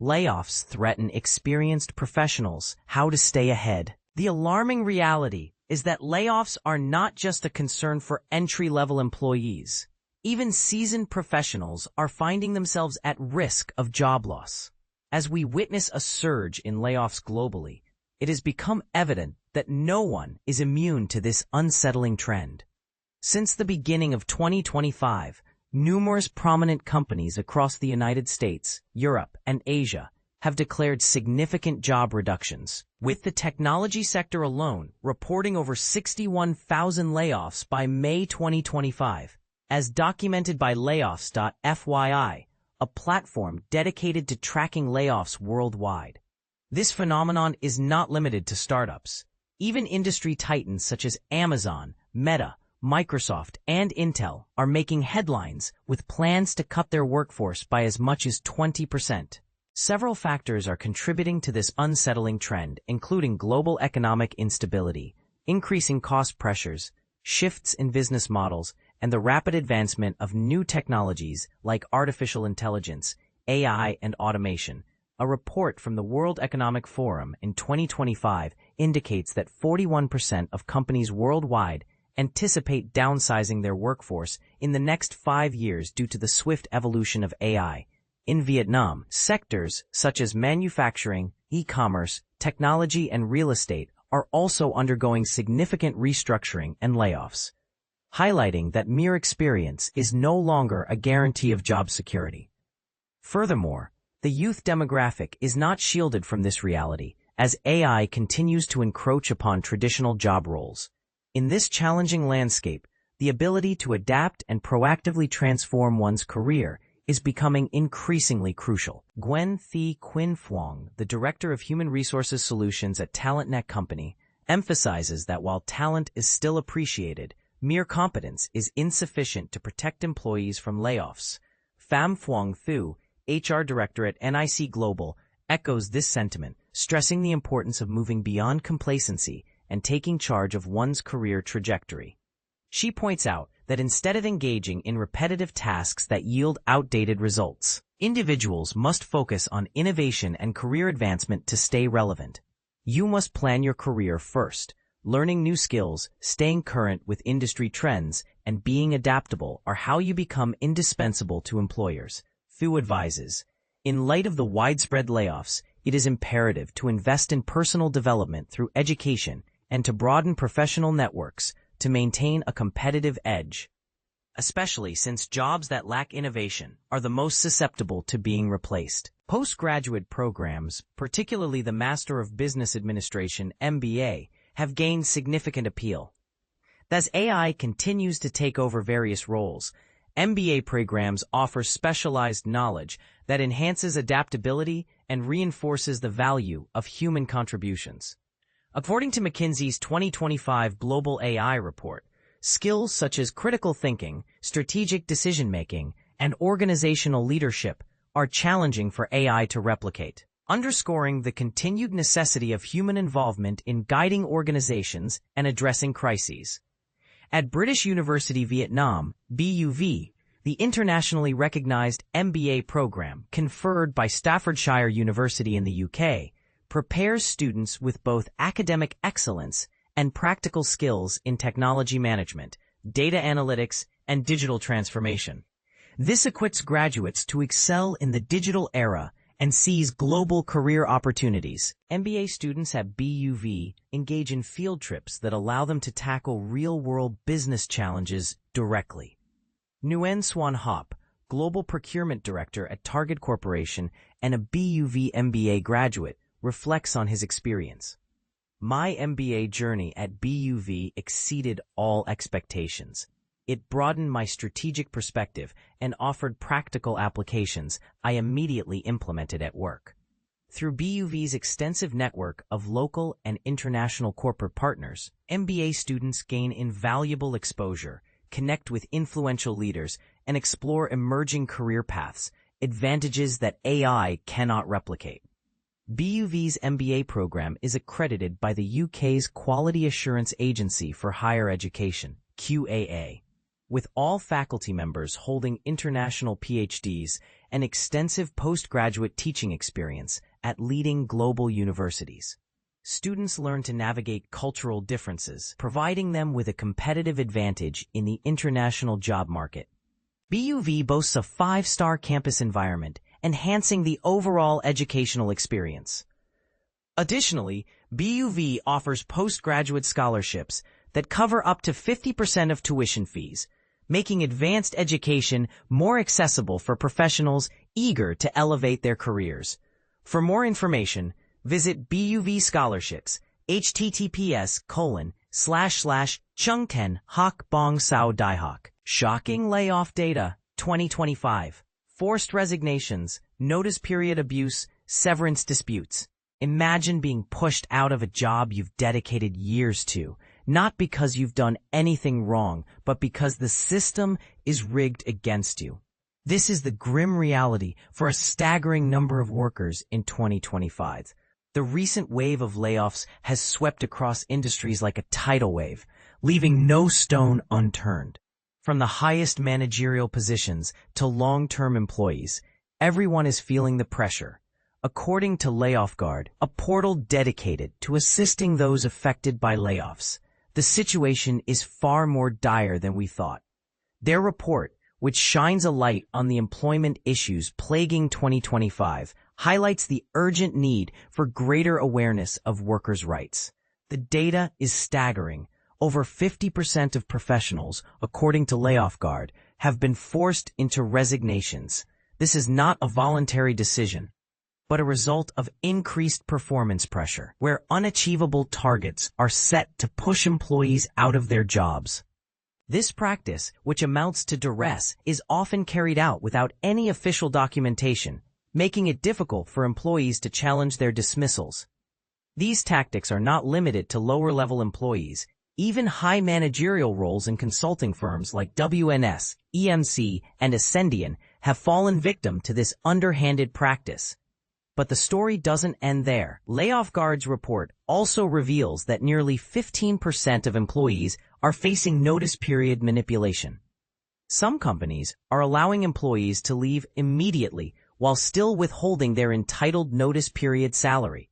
Layoffs threaten experienced professionals. How to stay ahead. The alarming reality is that layoffs are not just a concern for entry-level employees. Even seasoned professionals are finding themselves at risk of job loss. As we witness a surge in layoffs globally, it has become evident that no one is immune to this unsettling trend. Since the beginning of 2025, numerous prominent companies across the United States, Europe, and Asia have declared significant job reductions, with the technology sector alone reporting over 61,000 layoffs by May 2025, as documented by Layoffs.fyi, a platform dedicated to tracking layoffs worldwide. This phenomenon is not limited to startups. Even industry titans such as Amazon, Meta, Microsoft, and Intel are making headlines with plans to cut their workforce by as much as 20%. Several factors are contributing to this unsettling trend, including global economic instability, increasing cost pressures, shifts in business models, and the rapid advancement of new technologies like artificial intelligence, AI, and automation. A report from the World Economic Forum in 2025 indicates that 41% of companies worldwide anticipate downsizing their workforce in the next 5 years due to the swift evolution of AI. In Vietnam, sectors such as manufacturing, e-commerce, technology, and real estate are also undergoing significant restructuring and layoffs, highlighting that mere experience is no longer a guarantee of job security. Furthermore, the youth demographic is not shielded from this reality, as AI continues to encroach upon traditional job roles. In this challenging landscape, the ability to adapt and proactively transform one's career is becoming increasingly crucial. Gwen Thi Quin Phuong, the Director of Human Resources Solutions at TalentNet Company, emphasizes that while talent is still appreciated, mere competence is insufficient to protect employees from layoffs. Pham Phuong Thu, HR Director at NIC Global, echoes this sentiment, stressing the importance of moving beyond complacency and taking charge of one's career trajectory. She points out that instead of engaging in repetitive tasks that yield outdated results, individuals must focus on innovation and career advancement to stay relevant. You must plan your career first. Learning new skills, staying current with industry trends, and being adaptable are how you become indispensable to employers. Thu advises, in light of the widespread layoffs, it is imperative to invest in personal development through education and to broaden professional networks to maintain a competitive edge, especially since jobs that lack innovation are the most susceptible to being replaced. Postgraduate programs, particularly the Master of Business Administration (MBA), have gained significant appeal. As AI continues to take over various roles, MBA programs offer specialized knowledge that enhances adaptability and reinforces the value of human contributions. According to McKinsey's 2025 Global AI Report, skills such as critical thinking, strategic decision-making, and organizational leadership are challenging for AI to replicate, underscoring the continued necessity of human involvement in guiding organizations and addressing crises. At British University Vietnam, BUV, the internationally recognized MBA program conferred by Staffordshire University in the UK, prepares students with both academic excellence and practical skills in technology management, data analytics, and digital transformation. This equips graduates to excel in the digital era and seize global career opportunities. MBA students at BUV engage in field trips that allow them to tackle real-world business challenges directly. Nguyen Xuan Hop, Global Procurement Director at Target Corporation and a BUV MBA graduate, reflects on his experience. My MBA journey at BUV exceeded all expectations. It broadened my strategic perspective and offered practical applications I immediately implemented at work. Through BUV's extensive network of local and international corporate partners, MBA students gain invaluable exposure, connect with influential leaders, and explore emerging career paths, advantages that AI cannot replicate. BUV's MBA program is accredited by the UK's Quality Assurance Agency for Higher Education, QAA. With all faculty members holding international PhDs and extensive postgraduate teaching experience at leading global universities. Students learn to navigate cultural differences, providing them with a competitive advantage in the international job market. BUV boasts a 5-star campus environment, enhancing the overall educational experience. Additionally, BUV offers postgraduate scholarships that cover up to 50% of tuition fees, making advanced education more accessible for professionals eager to elevate their careers. For more information, visit BUV Scholarships, https://chungten hak bong sao daihak. Shocking layoff data, 2025. Forced resignations, notice period abuse, severance disputes. Imagine being pushed out of a job you've dedicated years to, not because you've done anything wrong, but because the system is rigged against you. This is the grim reality for a staggering number of workers in 2025. The recent wave of layoffs has swept across industries like a tidal wave, leaving no stone unturned. From the highest managerial positions to long-term employees, everyone is feeling the pressure. According to Layoff Guard, a portal dedicated to assisting those affected by layoffs, the situation is far more dire than we thought. Their report, which shines a light on the employment issues plaguing 2025, highlights the urgent need for greater awareness of workers' rights. The data is staggering. Over 50% of professionals, according to Layoff Guard, have been forced into resignations. This is not a voluntary decision, but a result of increased performance pressure, where unachievable targets are set to push employees out of their jobs. This practice, which amounts to duress, is often carried out without any official documentation, making it difficult for employees to challenge their dismissals. These tactics are not limited to lower-level employees. Even high managerial roles in consulting firms like WNS, EMC, and Ascendian have fallen victim to this underhanded practice. But the story doesn't end there. Layoff Guard's report also reveals that nearly 15% of employees are facing notice period manipulation. Some companies are allowing employees to leave immediately while still withholding their entitled notice period salary.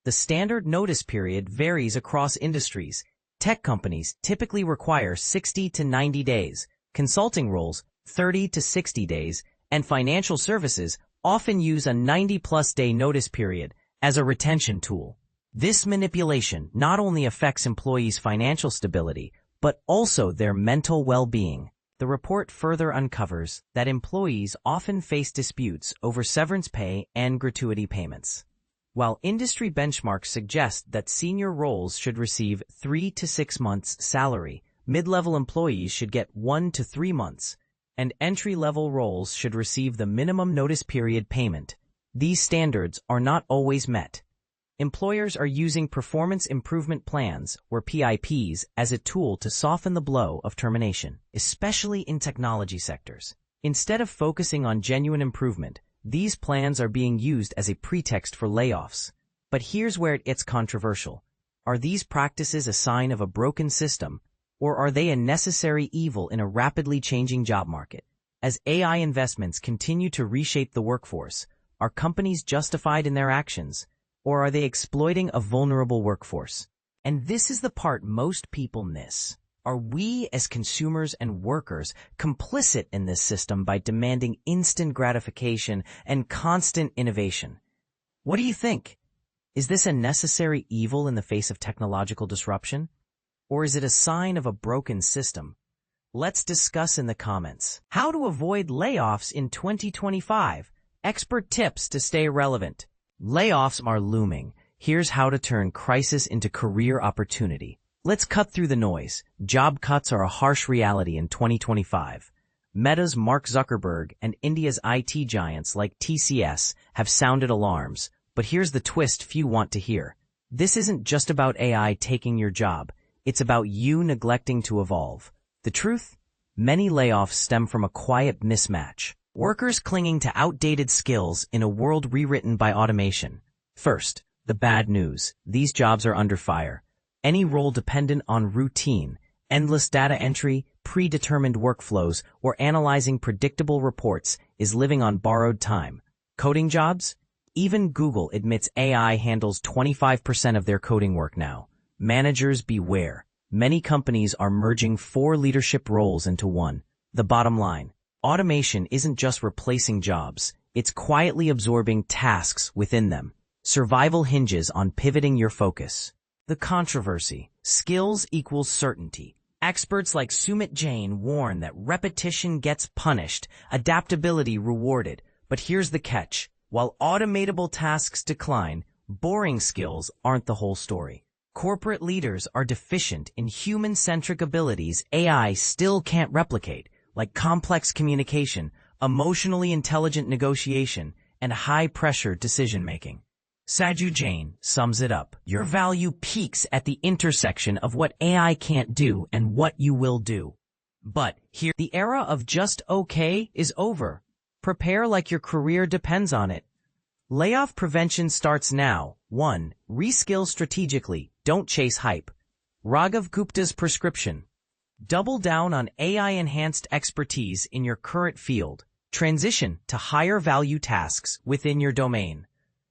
The standard notice period varies across industries. Tech companies typically require 60 to 90 days, consulting roles 30 to 60 days, and financial services often use a 90-plus day notice period as a retention tool. This manipulation not only affects employees' financial stability, but also their mental well-being. The report further uncovers that employees often face disputes over severance pay and gratuity payments. While industry benchmarks suggest that senior roles should receive 3 to 6 months' salary, mid-level employees should get 1 to 3 months, and entry-level roles should receive the minimum notice period payment. These standards are not always met. Employers are using performance improvement plans, or PIPs, as a tool to soften the blow of termination, especially in technology sectors. Instead of focusing on genuine improvement, these plans are being used as a pretext for layoffs. But here's where it gets controversial. Are these practices a sign of a broken system, or are they a necessary evil in a rapidly changing job market? As AI investments continue to reshape the workforce, are companies justified in their actions, or are they exploiting a vulnerable workforce? And this is the part most people miss. Are we as consumers and workers complicit in this system by demanding instant gratification and constant innovation? What do you think? Is this a necessary evil in the face of technological disruption? Or is it a sign of a broken system? Let's discuss in the comments. How to avoid layoffs in 2025. Expert tips to stay relevant. Layoffs are looming. Here's how to turn crisis into career opportunity. Let's cut through the noise. Job cuts are a harsh reality in 2025. Meta's Mark Zuckerberg and India's IT giants like TCS have sounded alarms. But here's the twist few want to hear. This isn't just about AI taking your job. It's about you neglecting to evolve. The truth? Many layoffs stem from a quiet mismatch. Workers clinging to outdated skills in a world rewritten by automation. First, the bad news. These jobs are under fire. Any role dependent on routine, endless data entry, predetermined workflows, or analyzing predictable reports is living on borrowed time. Coding jobs? Even Google admits AI handles 25% of their coding work now. Managers beware. Many companies are merging 4 leadership roles into one. The bottom line: automation isn't just replacing jobs, it's quietly absorbing tasks within them. Survival hinges on pivoting your focus. The controversy: skills equals certainty. Experts like Sumit Jain warn that repetition gets punished, adaptability rewarded. But here's the catch: while automatable tasks decline, boring skills aren't the whole story. Corporate leaders are deficient in human-centric abilities AI still can't replicate, like complex communication, emotionally intelligent negotiation, and high-pressure decision-making. Saju Jain sums it up: your value peaks at the intersection of what AI can't do and what you will do. But here, the era of just okay is over. Prepare like your career depends on it. Layoff prevention starts now. 1. Reskill strategically. Don't chase hype. Raghav Gupta's prescription: double down on AI-enhanced expertise in your current field. Transition to higher-value tasks within your domain.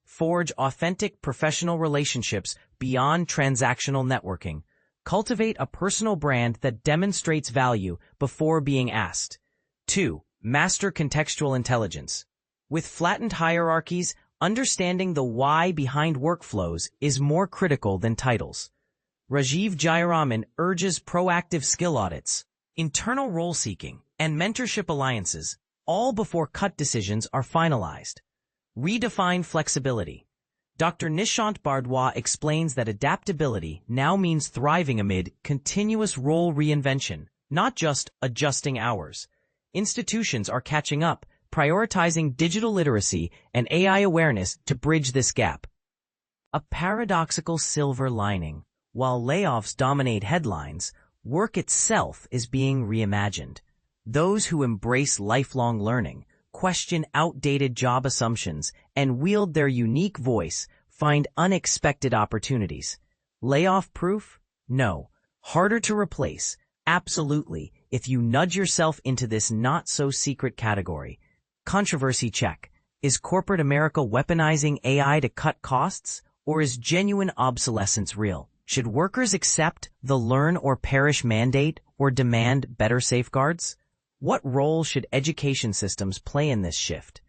Forge authentic professional relationships beyond transactional networking. Cultivate a personal brand that demonstrates value before being asked. 2. Master contextual intelligence. With flattened hierarchies, understanding the why behind workflows is more critical than titles. Rajiv Jayaraman urges proactive skill audits, internal role-seeking, and mentorship alliances, all before cut decisions are finalized. Redefine flexibility. Dr. Nishant Bardwaj explains that adaptability now means thriving amid continuous role reinvention, not just adjusting hours. Institutions are catching up, prioritizing digital literacy and AI awareness to bridge this gap. A paradoxical silver lining: while layoffs dominate headlines, work itself is being reimagined. Those who embrace lifelong learning, question outdated job assumptions, and wield their unique voice find unexpected opportunities. Layoff-proof? No. Harder to replace? Absolutely, if you nudge yourself into this not-so-secret category. Controversy check. Is corporate America weaponizing AI to cut costs, or is genuine obsolescence real? Should workers accept the learn or perish mandate or demand better safeguards? What role should education systems play in this shift?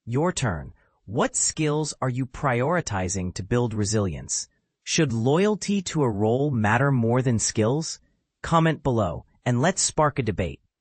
Your turn. What skills are you prioritizing to build resilience? Should loyalty to a role matter more than skills? Comment below, and let's spark a debate.